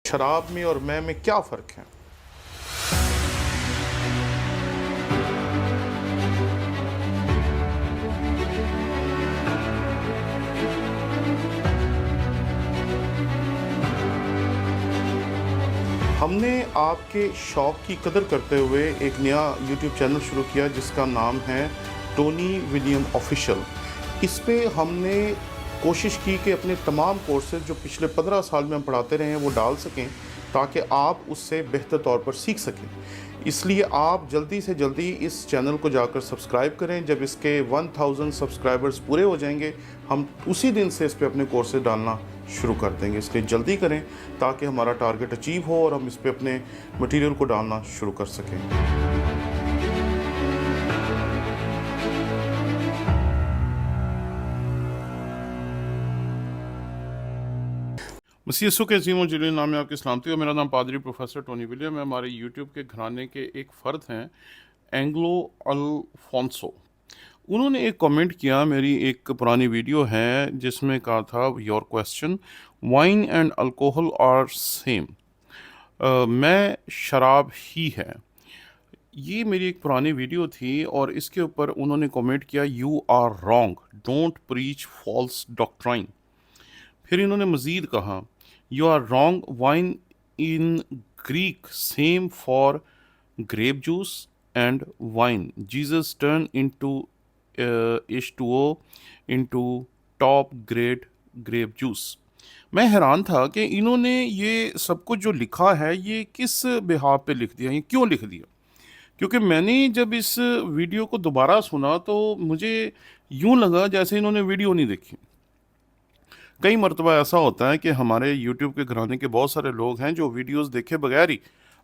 شراب میں اور میں کیا فرق ہے؟ ہم نے آپ کے شوق کی قدر کرتے ہوئے ایک نیا یوٹیوب چینل شروع کیا جس کا نام ہے ٹونی ولیم آفیشل۔ اس پہ ہم نے کوشش کی کہ اپنے تمام کورسز جو پچھلے 15 سال میں ہم پڑھاتے رہے ہیں وہ ڈال سکیں تاکہ آپ اس سے بہتر طور پر سیکھ سکیں۔ اس لیے آپ جلدی سے جلدی اس چینل کو جا کر سبسکرائب کریں۔ جب اس کے 1000 سبسکرائبرز پورے ہو جائیں گے ہم اسی دن سے اس پہ اپنے کورسز ڈالنا شروع کر دیں گے، اس لیے جلدی کریں تاکہ ہمارا ٹارگٹ اچیو ہو اور ہم اس پہ اپنے مٹیریل کو ڈالنا شروع کر سکیں۔ مسیح یسوع کے عظیم و جلیل نام میں آپ کی سلامتی ہو۔ میرا نام پادری پروفیسر ٹونی ولیم ہے۔ ہمارے یوٹیوب کے گھرانے کے ایک فرد ہیں اینگلو الفونسو۔ انہوں نے ایک کامنٹ کیا، میری ایک پرانی ویڈیو ہے جس میں کہا تھا your question wine and alcohol are same, میں شراب ہی ہے۔ یہ میری ایک پرانی ویڈیو تھی اور اس کے اوپر انہوں نے کامنٹ کیا you are wrong, don't preach false doctrine. پھر انہوں نے مزید کہا you are wrong, wine in Greek same for grape juice and wine, Jesus turn into H2O into top grade grape juice. میں حیران تھا کہ انہوں نے یہ سب کچھ جو لکھا ہے یہ کس بحاف پہ لکھ دیا، یہ کیوں لکھ دیا؟ کیونکہ میں نے جب اس ویڈیو کو دوبارہ سنا تو مجھے یوں لگا جیسے انہوں نے ویڈیو نہیں دیکھی۔ کئی مرتبہ ایسا ہوتا ہے کہ ہمارے یوٹیوب کے گھرانے کے بہت سارے لوگ ہیں جو ویڈیوز دیکھے بغیر ہی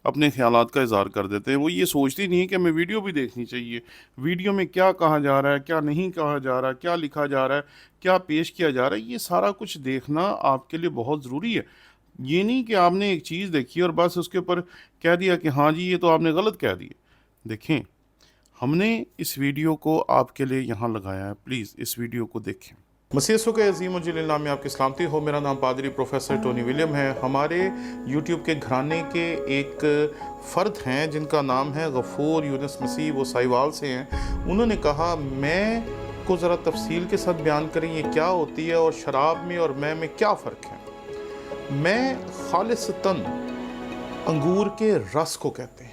اپنے خیالات کا اظہار کر دیتے ہیں۔ وہ یہ سوچتی نہیں کہ ہمیں ویڈیو بھی دیکھنی چاہیے، ویڈیو میں کیا کہا جا رہا ہے، کیا نہیں کہا جا رہا ہے، کیا لکھا جا رہا ہے، کیا پیش کیا جا رہا ہے، یہ سارا کچھ دیکھنا آپ کے لیے بہت ضروری ہے۔ یہ نہیں کہ آپ نے ایک چیز دیکھی اور بس اس کے اوپر کہہ دیا کہ ہاں جی یہ تو آپ نے غلط کہہ دیا۔ دیکھیں، ہم نے اس ویڈیو کو آپ کے لیے یہاں لگایا ہے، پلیز اس ویڈیو کو دیکھیں۔ مسیح یسوع کے عظیم و جلیل نام میں آپ کی سلامتی ہو۔ میرا نام پادری پروفیسر ٹونی ولیم ہے۔ ہمارے یوٹیوب کے گھرانے کے ایک فرد ہیں جن کا نام ہے غفور یونس مسیح، وہ سائیوال سے ہیں۔ انہوں نے کہا میں کو ذرا تفصیل کے ساتھ بیان کریں یہ کیا ہوتی ہے اور شراب میں اور میں کیا فرق ہے؟ میں خالصتاً انگور کے رس کو کہتے ہیں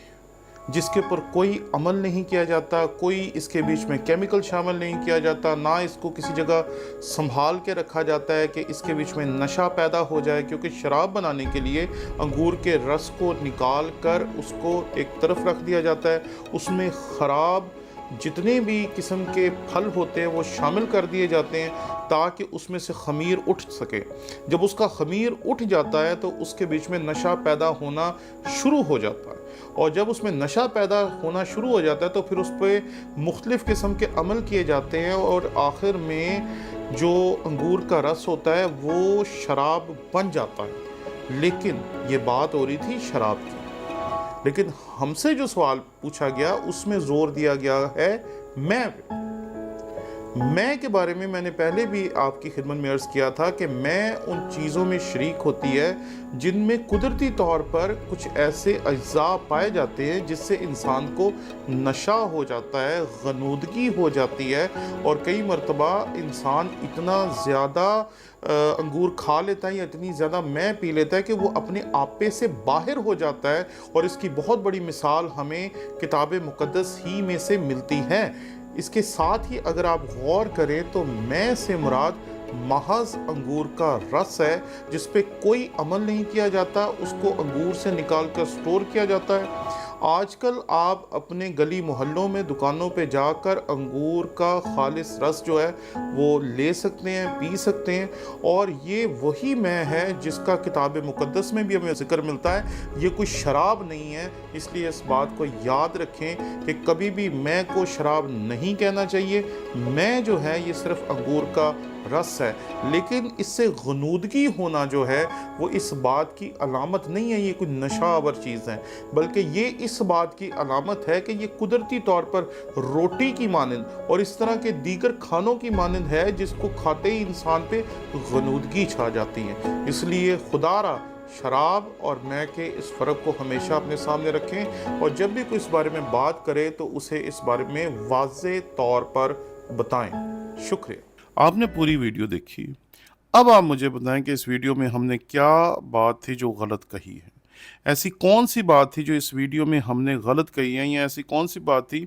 جس کے اوپر کوئی عمل نہیں کیا جاتا، کوئی اس کے بیچ میں کیمیکل شامل نہیں کیا جاتا، نہ اس کو کسی جگہ سنبھال کے رکھا جاتا ہے کہ اس کے بیچ میں نشہ پیدا ہو جائے، کیونکہ شراب بنانے کے لیے انگور کے رس کو نکال کر اس کو ایک طرف رکھ دیا جاتا ہے، اس میں خراب جتنے بھی قسم کے پھل ہوتے ہیں وہ شامل کر دیے جاتے ہیں تاکہ اس میں سے خمیر اٹھ سکے۔ جب اس کا خمیر اٹھ جاتا ہے تو اس کے بیچ میں نشہ پیدا ہونا شروع ہو جاتا ہے، اور جب اس میں نشہ پیدا ہونا شروع ہو جاتا ہے تو پھر اس پہ مختلف قسم کے عمل کیے جاتے ہیں اور آخر میں جو انگور کا رس ہوتا ہے وہ شراب بن جاتا ہے۔ لیکن یہ بات ہو رہی تھی شراب کی، لیکن ہم سے جو سوال پوچھا گیا اس میں زور دیا گیا ہے میں کے بارے میں نے پہلے بھی آپ کی خدمت میں عرض کیا تھا کہ میں ان چیزوں میں شریک ہوتی ہے جن میں قدرتی طور پر کچھ ایسے اجزاء پائے جاتے ہیں جس سے انسان کو نشہ ہو جاتا ہے، غنودگی ہو جاتی ہے، اور کئی مرتبہ انسان اتنا زیادہ انگور کھا لیتا ہے یا اتنی زیادہ میں پی لیتا ہے کہ وہ اپنے آپے سے باہر ہو جاتا ہے، اور اس کی بہت بڑی مثال ہمیں کتاب مقدس ہی میں سے ملتی ہے۔ اس کے ساتھ ہی اگر آپ غور کریں تو میں سے مراد محض انگور کا رس ہے جس پہ کوئی عمل نہیں کیا جاتا، اس کو انگور سے نکال کر سٹور کیا جاتا ہے۔ آج کل آپ اپنے گلی محلوں میں دکانوں پہ جا کر انگور کا خالص رس جو ہے وہ لے سکتے ہیں، پی سکتے ہیں، اور یہ وہی میں ہے جس کا کتاب مقدس میں بھی ہمیں ذکر ملتا ہے۔ یہ کوئی شراب نہیں ہے، اس لیے اس بات کو یاد رکھیں کہ کبھی بھی میں کو شراب نہیں کہنا چاہیے۔ میں جو ہے یہ صرف انگور کا رس ہے، لیکن اس سے غنودگی ہونا جو ہے وہ اس بات کی علامت نہیں ہے یہ کوئی نشہ آور چیز ہے، بلکہ یہ اس بات کی علامت ہے کہ یہ قدرتی طور پر روٹی کی مانند اور اس طرح کے دیگر کھانوں کی مانند ہے جس کو کھاتے ہی انسان پہ غنودگی چھا جاتی ہے۔ اس لیے خدا را شراب اور میں کے اس فرق کو ہمیشہ اپنے سامنے رکھیں، اور جب بھی کوئی اس بارے میں بات کرے تو اسے اس بارے میں واضح طور پر بتائیں۔ شکریہ۔ آپ نے پوری ویڈیو دیکھی، اب آپ مجھے بتائیں کہ اس ویڈیو میں ہم نے کیا بات تھی جو غلط کہی ہے؟ ایسی کون سی بات تھی جو اس ویڈیو میں ہم نے غلط کہی ہے، یا ایسی کون سی بات تھی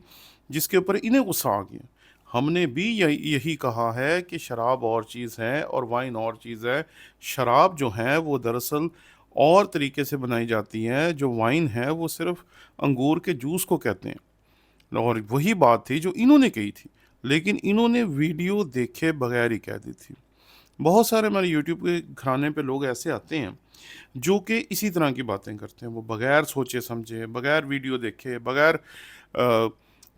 جس کے اوپر انہیں غصہ آ گیا؟ ہم نے بھی یہی کہا ہے کہ شراب اور چیز ہے اور وائن اور چیز ہے۔ شراب جو ہے وہ دراصل اور طریقے سے بنائی جاتی ہے، جو وائن ہے وہ صرف انگور کے جوس کو کہتے ہیں، اور وہی بات تھی جو انہوں نے کہی تھی، لیکن انہوں نے ویڈیو دیکھے بغیر ہی کہہ دی تھی۔ بہت سارے ہمارے یوٹیوب کے گھرانے پہ لوگ ایسے آتے ہیں جو کہ اسی طرح کی باتیں کرتے ہیں، وہ بغیر سوچے سمجھے، بغیر ویڈیو دیکھے، بغیر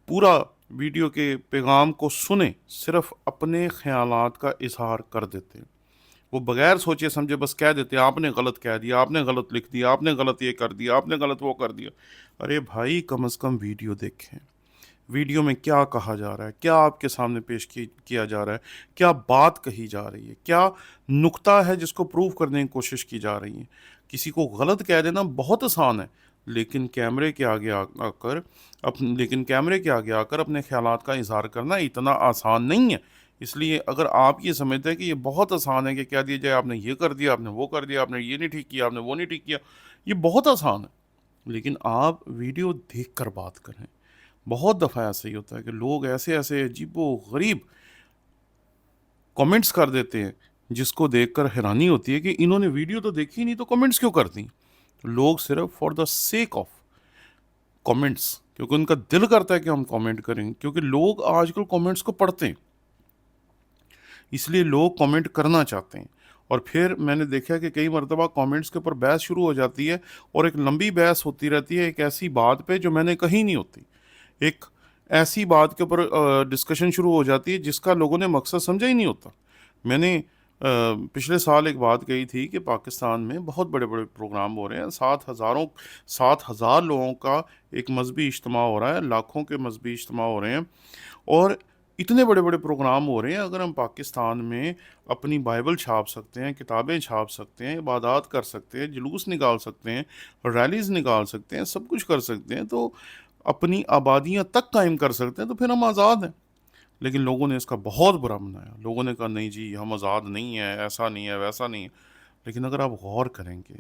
پورا ویڈیو کے پیغام کو سنے، صرف اپنے خیالات کا اظہار کر دیتے ہیں۔ وہ بغیر سوچے سمجھے بس کہہ دیتے ہیں آپ نے غلط کہہ دیا، آپ نے غلط لکھ دیا، آپ نے غلط یہ کر دیا، آپ نے غلط وہ کر دیا۔ ارے بھائی، کم از کم ویڈیو دیکھیں، ویڈیو میں کیا کہا جا رہا ہے، کیا آپ کے سامنے پیش کیا جا رہا ہے، کیا بات کہی جا رہی ہے، کیا نقطہ ہے جس کو پروف کرنے کی کوشش کی جا رہی ہے۔ کسی کو غلط کہہ دینا بہت آسان ہے، لیکن کیمرے کے آگے آ کر اپنے خیالات کا اظہار کرنا اتنا آسان نہیں ہے۔ اس لیے اگر آپ یہ سمجھتے ہیں کہ یہ بہت آسان ہے کہ کہہ دیا جائے آپ نے یہ کر دیا، آپ نے وہ کر دیا، آپ نے یہ نہیں ٹھیک کیا، آپ نے وہ نہیں ٹھیک کیا، یہ بہت آسان ہے، لیکن آپ ویڈیو دیکھ کر بات کریں۔ بہت دفعہ ایسا ہی ہوتا ہے کہ لوگ ایسے عجیب و غریب کمنٹس کر دیتے ہیں جس کو دیکھ کر حیرانی ہوتی ہے کہ انہوں نے ویڈیو تو دیکھی نہیں تو کمنٹس کیوں کر دیں؟ لوگ صرف for the sake of comments, کیونکہ ان کا دل کرتا ہے کہ ہم کامنٹ کریں، کیونکہ لوگ آج کل کامنٹس کو پڑھتے ہیں، اس لیے لوگ کامنٹ کرنا چاہتے ہیں۔ اور پھر میں نے دیکھا کہ کئی مرتبہ کامنٹس کے اوپر بحث شروع ہو جاتی ہے، اور ایک لمبی بحث ہوتی رہتی ہے ایک ایسی بات پہ جو میں نے کہی نہیں ہوتی، ایک ایسی بات کے اوپر ڈسکشن شروع ہو جاتی ہے جس کا لوگوں نے مقصد سمجھا ہی نہیں ہوتا۔ میں نے پچھلے سال ایک بات کہی تھی کہ پاکستان میں بہت بڑے بڑے پروگرام ہو رہے ہیں، 7,000 لوگوں کا ایک مذہبی اجتماع ہو رہا ہے، لاکھوں کے مذہبی اجتماع ہو رہے ہیں، اور اتنے بڑے بڑے پروگرام ہو رہے ہیں۔ اگر ہم پاکستان میں اپنی بائبل چھاپ سکتے ہیں، کتابیں چھاپ سکتے ہیں، عبادات کر سکتے ہیں، جلوس نکال سکتے ہیں، ریلیز نکال سکتے ہیں، سب کچھ کر سکتے ہیں، تو اپنی آبادیاں تک قائم کر سکتے ہیں، تو پھر ہم آزاد ہیں۔ لیکن لوگوں نے اس کا بہت برا منایا، لوگوں نے کہا نہیں جی ہم آزاد نہیں ہیں، ایسا نہیں ہے، ویسا نہیں ہے۔ لیکن اگر آپ غور کریں گے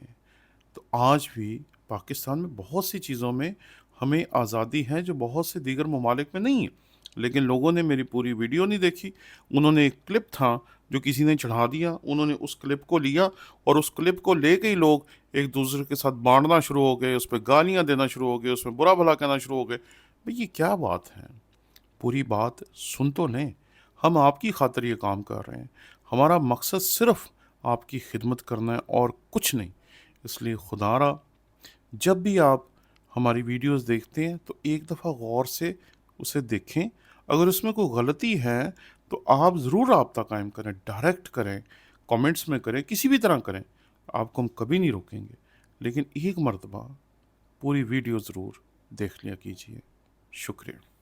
تو آج بھی پاکستان میں بہت سی چیزوں میں ہمیں آزادی ہے جو بہت سے دیگر ممالک میں نہیں ہے۔ لیکن لوگوں نے میری پوری ویڈیو نہیں دیکھی، انہوں نے ایک کلپ تھا جو کسی نے چڑھا دیا، انہوں نے اس کلپ کو لیا، اور اس کلپ کو لے کے ہی لوگ ایک دوسرے کے ساتھ بانٹنا شروع ہو گئے، اس پہ گالیاں دینا شروع ہو گئے، اس میں برا بھلا کہنا شروع ہو گئے۔ بھئی یہ کیا بات ہے؟ پوری بات سن تو لیں، ہم آپ کی خاطر یہ کام کر رہے ہیں، ہمارا مقصد صرف آپ کی خدمت کرنا ہے اور کچھ نہیں۔ اس لیے خدا را، جب بھی آپ ہماری ویڈیوز دیکھتے ہیں تو ایک دفعہ غور سے اسے دیکھیں، اگر اس میں کوئی غلطی ہے تو آپ ضرور رابطہ قائم کریں، ڈائریکٹ کریں، کامنٹس میں کریں، کسی بھی طرح کریں، آپ کو ہم کبھی نہیں روکیں گے، لیکن ایک مرتبہ پوری ویڈیو ضرور دیکھ لیا کیجیے۔ شکریہ۔